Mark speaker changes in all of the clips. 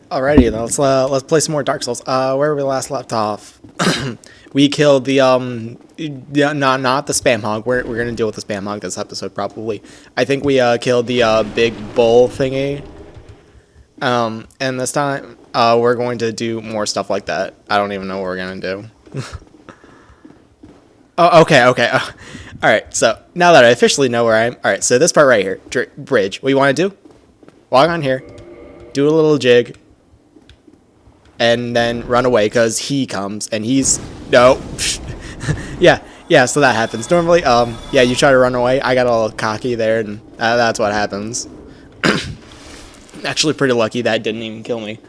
Speaker 1: Alrighty, then let's play some more Dark Souls. Where we last left off, we killed the yeah, not the spam hog. We're gonna deal with the spam hog this episode probably. I think we killed the big bull thingy. And this time we're going to do more stuff like that. I don't even know what we're gonna do. Oh, okay. All right. So now that I officially know where I am, all right. So this part right here, bridge. What you want to do? Walk on here, do a little jig, and then run away because he comes and he's no. yeah. So that happens normally. Yeah, you try to run away. I got a little cocky there, and that's what happens. Actually, pretty lucky that didn't even kill me.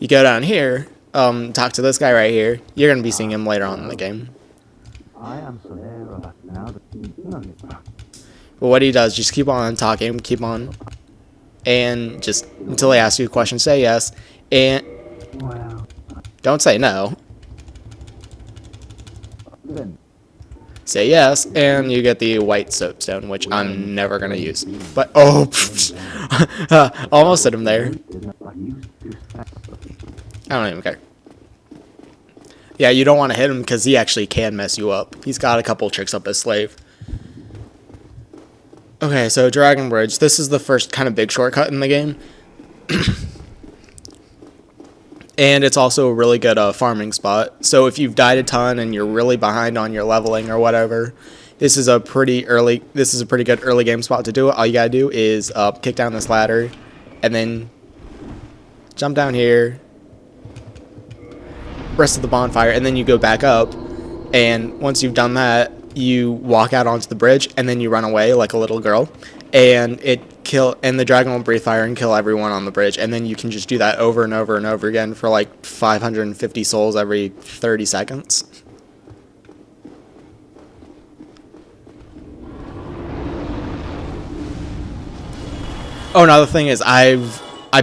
Speaker 1: You go down here, talk to this guy right here. You're gonna be seeing him later on in the game. But what he does, just keep on talking, keep on, and just until they ask you a question, say yes, and don't say no. Say yes, and you get the white soapstone, which I'm never gonna use. But oh, almost hit him there. I don't even care. Yeah, you don't want to hit him because he actually can mess you up. He's got a couple tricks up his sleeve. Okay, so Dragon Bridge. This is the first kind of big shortcut in the game. And it's also a really good farming spot. So if you've died a ton and you're really behind on your leveling or whatever, this is a pretty good early game spot to do it. All you gotta do is kick down this ladder and then jump down here, rest of the bonfire, and then you go back up, and once you've done that, you walk out onto the bridge and then you run away like a little girl, and the dragon will breathe fire and kill everyone on the bridge, and then you can just do that over and over and over again for like 550 souls every 30 seconds. Oh, another thing is I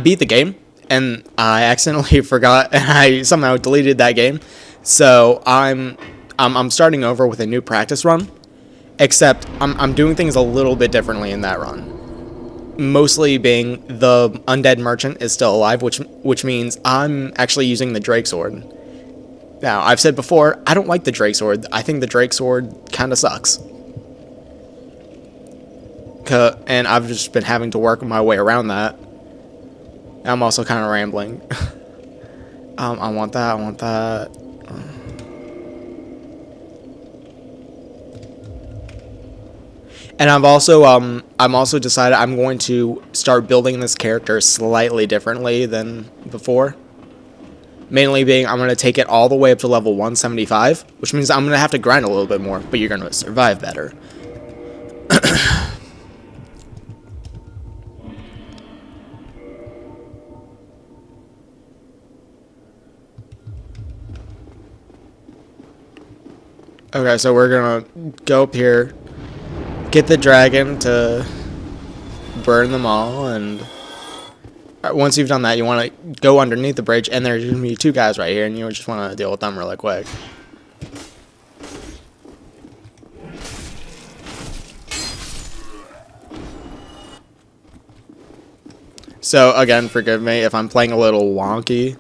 Speaker 1: beat the game and I accidentally forgot and I somehow deleted that game. So I'm starting over with a new practice run, except I'm doing things a little bit differently in that run. Mostly being the undead merchant is still alive, which means I'm actually using the Drake Sword. Now, I've said before, I don't like the Drake Sword. I think the Drake Sword kind of sucks. And I've just been having to work my way around that. I'm also kind of rambling. I want that. And I'm also decided I'm going to start building this character slightly differently than before. Mainly being I'm going to take it all the way up to level 175, which means I'm going to have to grind a little bit more, but you're going to survive better. Okay, so we're going to go up here, get the dragon to burn them all, and once you've done that, you want to go underneath the bridge, and there's going to be two guys right here, and you just want to deal with them really quick. So, again, forgive me if I'm playing a little wonky.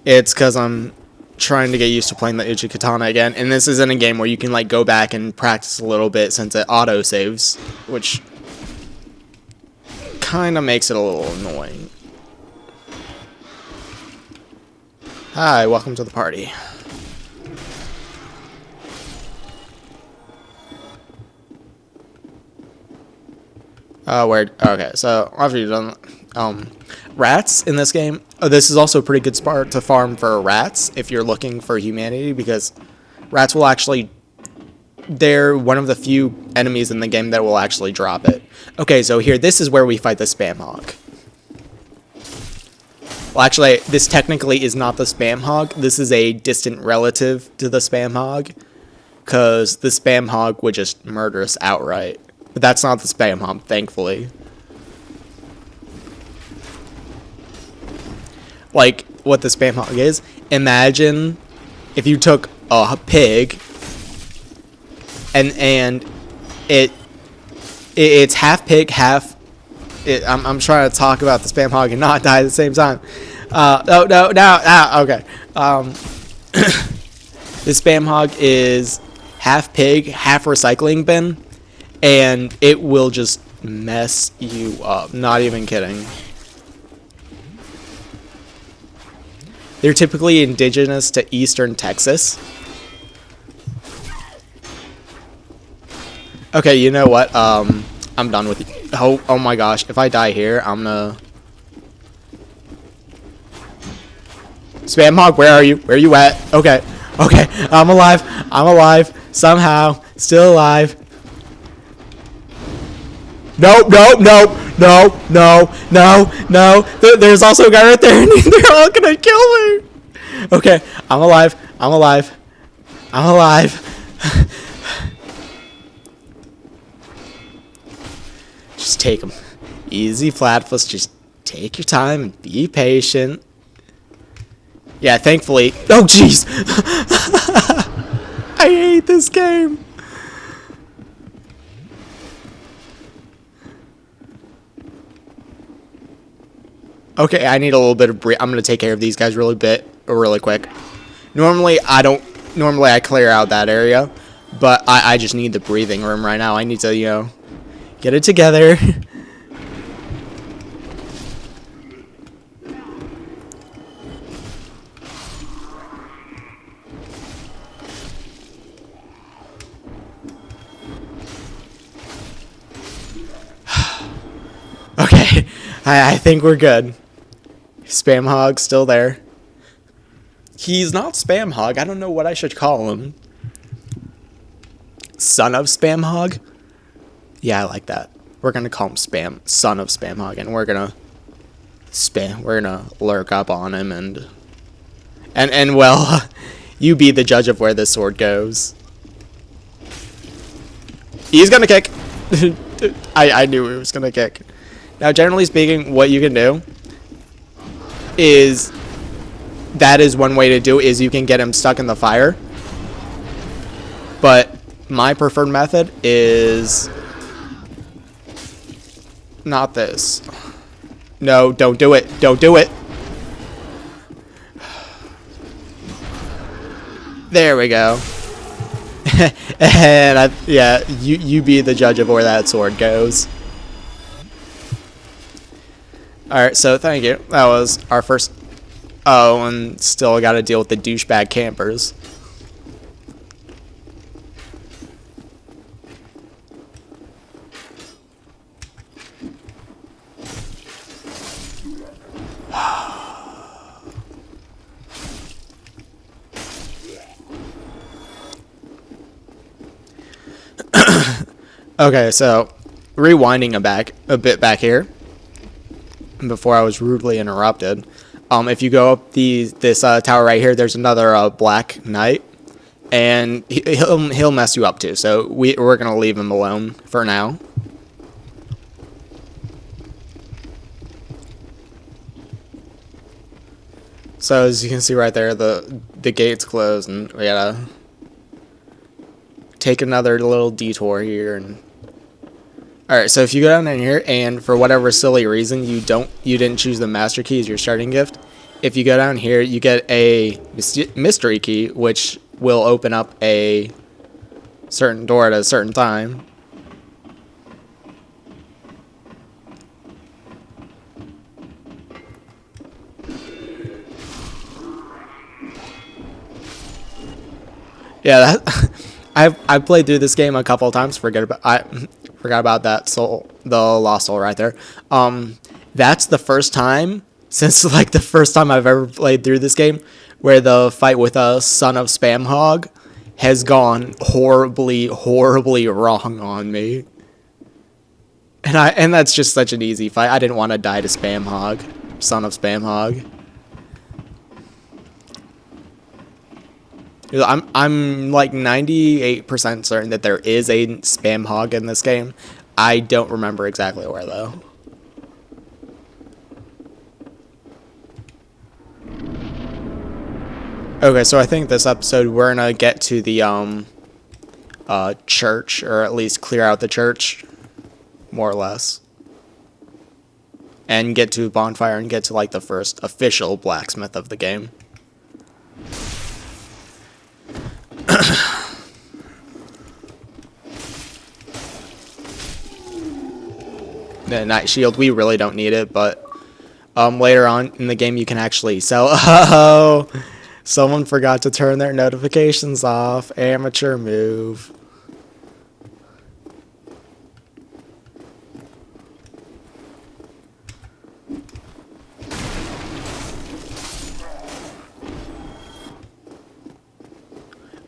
Speaker 1: It's because I'm trying to get used to playing the Uchi-Katana again, and this isn't a game where you can like go back and practice a little bit since it auto saves, which kind of makes it a little annoying. Hi, welcome to the party. Okay, so after you've done rats in this game, this is also a pretty good spot to farm for rats if you're looking for humanity, because rats will actually, they're one of the few enemies in the game that will actually drop it. Okay, so here, this is where we fight the spam hog. Well, actually, this technically is not the spam hog. This is a distant relative to the spam hog, because the spam hog would just murder us outright. But that's not the spam hog, thankfully. Like, what the spam hog is, imagine if you took a pig and it's half pig, half I'm trying to talk about the spam hog and not die at the same time. No, okay. The spam hog is half pig, half recycling bin, and it will just mess you up. Not even kidding. They're typically indigenous to eastern Texas. Okay, you know what? I'm done with you. Oh my gosh, if I die here, I'm gonna... Spam hog, where are you? Where are you at? Okay, I'm alive. I'm alive. Somehow, still alive. Nope. No. There's also a guy right there, and they're all gonna kill me. Okay, I'm alive. Just take them. Easy, Platypus. Just take your time and be patient. Yeah, thankfully. Oh, jeez. I hate this game. Okay, I need a little bit of breath. I'm gonna take care of these guys really quick. Normally I clear out that area, but I just need the breathing room right now. I need to, you know, get it together. Okay, I think we're good. Spam hog still there. He's not spam hog. I don't know what I should call him. Son of spam hog? Yeah, I like that. We're gonna call him son of spam hog, and we're gonna lurk up on him and well, you be the judge of where this sword goes. He's gonna kick. I knew he was gonna kick. Now, generally speaking, what you can do is, that is one way to do it, is you can get him stuck in the fire. But my preferred method is not this. No, don't do it. Don't do it. There we go. And yeah, you be the judge of where that sword goes. Alright, so thank you. That was our first... Oh, and still got to deal with the douchebag campers. Okay, so rewinding a bit back here before I was rudely interrupted. If you go up this tower right here, there's another black knight, and he'll mess you up too. So we're gonna leave him alone for now. So as you can see right there, the gate's closed, and we gotta take another little detour here. And alright, so if you go down in here and for whatever silly reason you didn't choose the master key as your starting gift, if you go down here you get a mystery key which will open up a certain door at a certain time. Yeah, I've played through this game a couple of times. Forgot about that soul, the lost soul right there. That's the first time since like the first time I've ever played through this game where the fight with a son of SPAMHOG has gone horribly wrong on me. And that's just such an easy fight. I didn't want to die to SPAMHOG, son of SPAMHOG. I'm like 98% certain that there is a SPAMHOG in this game. I don't remember exactly where though. Okay, so I think this episode we're gonna get to the church, or at least clear out the church, more or less. and get to a bonfire and get to like the first official blacksmith of the game. The night shield, we really don't need it, but later on in the game you can actually sell. Oh, someone forgot to turn their notifications off. Amateur move.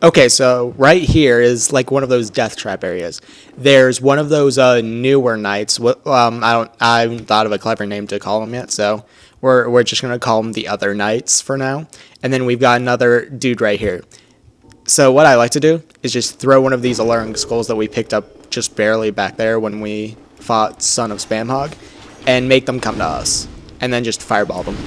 Speaker 1: Okay, so right here is like one of those death trap areas. There's one of those newer knights. I haven't thought of a clever name to call them yet, so we're just gonna call them the other knights for now. And then we've got another dude right here. So what I like to do is just throw one of these alluring skulls that we picked up just barely back there when we fought Son of SPAMHOG, and make them come to us, and then just fireball them.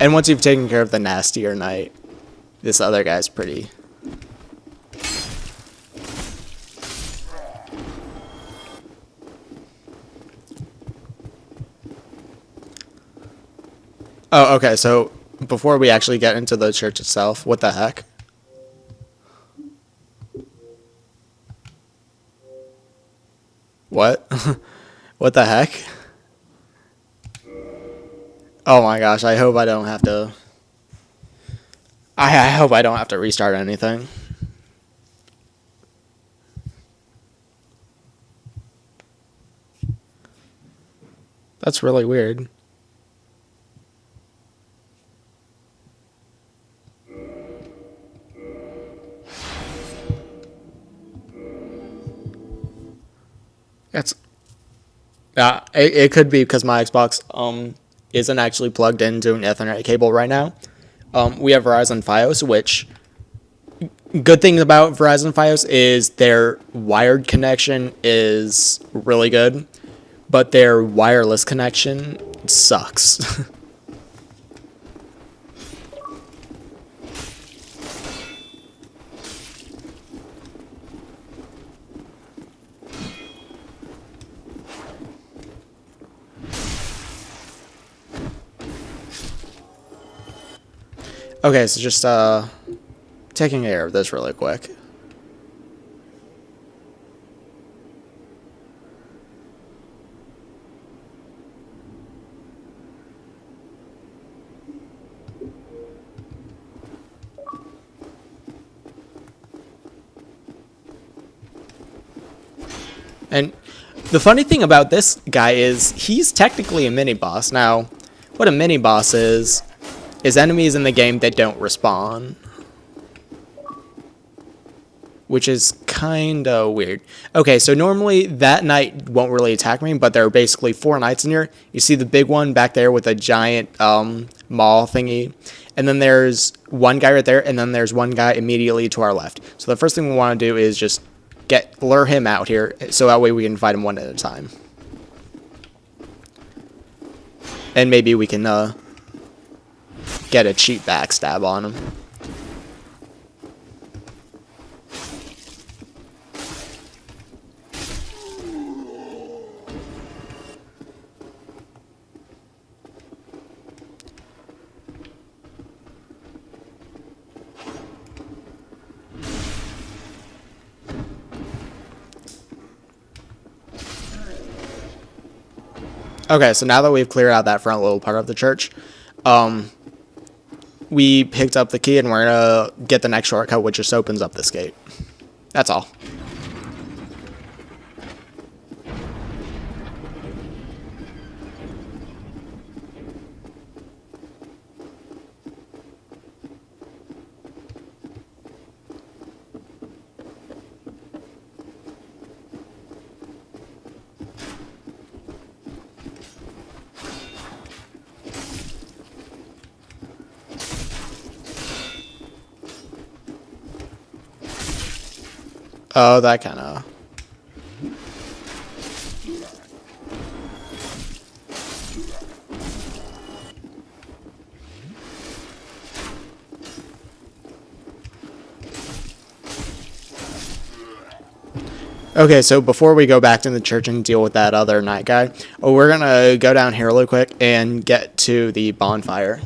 Speaker 1: And once you've taken care of the nastier knight, this other guy's pretty. Oh, okay, so before we actually get into the church itself, what the heck? What? What the heck? Oh my gosh, I hope I don't have to... I hope I don't have to restart anything. That's really weird. That's... it could be because my Xbox, isn't actually plugged into an Ethernet cable right now. We have Verizon Fios, which good thing about Verizon Fios is their wired connection is really good, but their wireless connection sucks. Okay, so just taking care of this really quick. And the funny thing about this guy is he's technically a mini boss. Now, what a mini boss is enemies in the game that don't respawn, which is kinda weird. Okay, so normally that knight won't really attack me, but there are basically 4 knights in here. You see the big one back there with a giant maul thingy, and then there's one guy right there, and then there's one guy immediately to our left. So the first thing we want to do is just lure him out here, so that way we can fight him one at a time. And maybe we can get a cheap backstab on him. Okay, so now that we've cleared out that front little part of the church, we picked up the key and we're gonna get the next shortcut, which just opens up this gate. That's all. Oh, that kind of... Okay, so before we go back to the church and deal with that other night guy, we're gonna go down here really quick and get to the bonfire.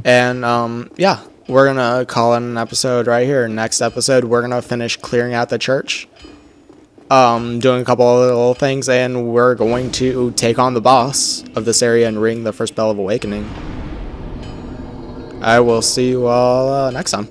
Speaker 1: And yeah, we're gonna call it an episode right here. Next episode, we're gonna finish clearing out the church, doing a couple of little things, and we're going to take on the boss of this area and ring the first bell of awakening. I will see you all next time.